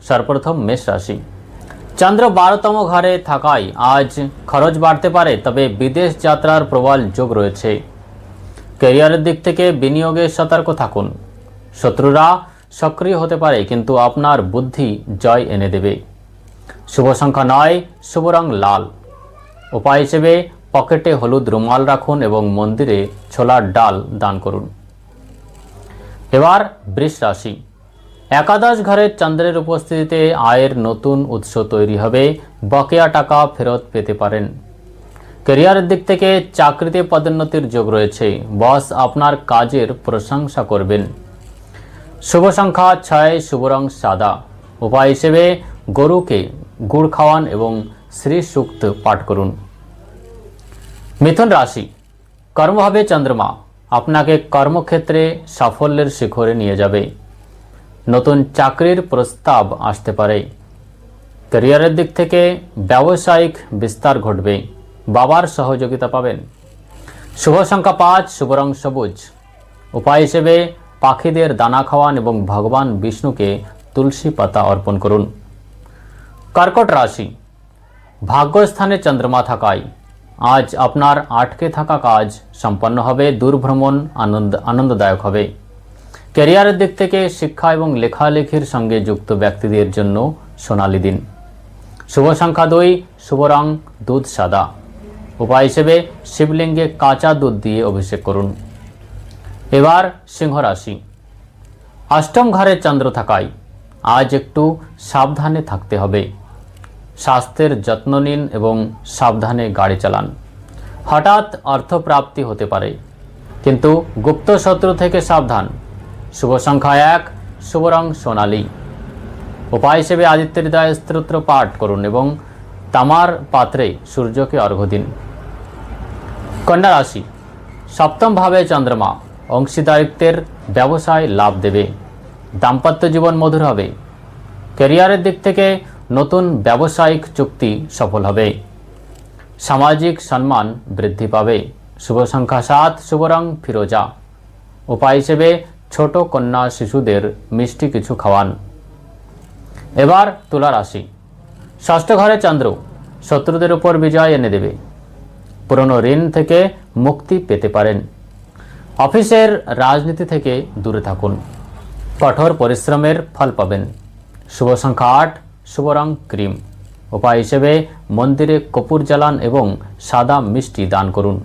সর্বপ্রথম মেষ রাশি। চন্দ্র 12তম ঘরে থাকায় আজ খরচ বাড়তে পারে, তবে বিদেশ যাত্রার প্রবল যোগ রয়েছে। ক্যারিয়ারের দিক থেকে বিনিয়োগে সতর্ক থাকুন। শত্রুরা সক্রিয় হতে পারে, কিন্তু আপনার বুদ্ধি জয় এনে দেবে। শুভ সংখ্যা 9, শুভ রং লাল। উপায় হিসেবে পকেটে হলুদ রুমাল রাখুন এবং মন্দিরে ছোলার ডাল দান করুন। এবার বৃষ রাশি। একাদশ ঘরে চন্দ্রের উপস্থিতিতে আয়ের নতুন উৎস তৈরি হবে, বকেয়া টাকা ফেরত পেতে পারেন। ক্যারিয়ারের দিক থেকে চাকরিতে পদোন্নতির যোগ রয়েছে, বস আপনার কাজের প্রশংসা করবেন। শুভ সংখ্যা 6, শুভ রং সাদা। উপায় হিসেবে গরুকে গুড় খাওয়ান এবং শ্রী সূক্ত পাঠ করুন। মিথুন রাশি। কর্মভাবে চন্দ্রমা আপনাকে কর্মক্ষেত্রে সাফল্যের শিখরে নিয়ে যাবে। নতুন চাকরির প্রস্তাব আসতে পারে। ক্যারিয়ারের দিক থেকে ব্যবসায়িক বিস্তার ঘটবে, বাবার সহযোগিতা পাবেন। শুভ সংখ্যা 5, শুভ রং সবুজ। উপায় হিসেবে পাখিদের দানা খাওয়ান এবং ভগবান বিষ্ণুকে তুলসী পাতা অর্পণ করুন। কর্কট রাশি। ভাগ্যস্থানে চন্দ্রমা থাকায় আজ আপনার আটকে থাকা কাজ সম্পন্ন হবে, দূরভ্রমণ আনন্দদায়ক হবে। ক্যারিয়ারের দিক থেকে শিক্ষা এবং লেখালেখির সঙ্গে যুক্ত ব্যক্তিদের জন্য সোনালী দিন। শুভ সংখ্যা 2, শুভ রং দুধ সাদা। উপায় হিসেবে শিবলিঙ্গে কাঁচা দুধ দিয়ে অভিষেক করুন। এবার সিংহ রাশি। অষ্টম ঘরে চন্দ্র থাকায় আজ একটু সাবধানে থাকতে হবে। স্বাস্থ্যের যত্ন নিন এবং সাবধানে গাড়ি চালান। হঠাৎ অর্থপ্রাপ্তি হতে পারে, কিন্তু গুপ্ত শত্রু থেকে সাবধান। শুভ সংখ্যা 1, শুভ রং সোনালী। উপায় হিসেবে আদিত্য হৃদয় স্তোত্র পাঠ করুন এবং তামার পাত্রে সূর্যকে অর্ঘ্য দিন। কন্যা রাশি। সপ্তম ভাবে চন্দ্রমা অংশীদারিত্বের ব্যবসায় লাভ দেবে, দাম্পত্য জীবন মধুর হবে। ক্যারিয়ারের দিক থেকে নতুন ব্যবসায়িক চুক্তি সফল হবে। সামাজিক সম্মান বৃদ্ধি পাবে। শুভ সংখ্যা 7, শুভ রং ফিরোজা। উপায় হিসেবে ছোট কন্যা শিশুদের মিষ্টি কিছু খাওয়ান। এবার তুলা রাশি। ষষ্ঠ ঘরে চন্দ্র শত্রুদের উপর বিজয় এনে দেবে। পুরনো ঋণ থেকে মুক্তি পেতে পারেন। অফিসের রাজনীতি থেকে দূরে থাকুন, কঠোর পরিশ্রমের ফল পাবেন। শুভ সংখ্যা 8, শুভ রং ক্রিম। উপায় হিসেবে মন্দিরে কর্পূর জ্বালান এবং সাদা মিষ্টি দান করুন।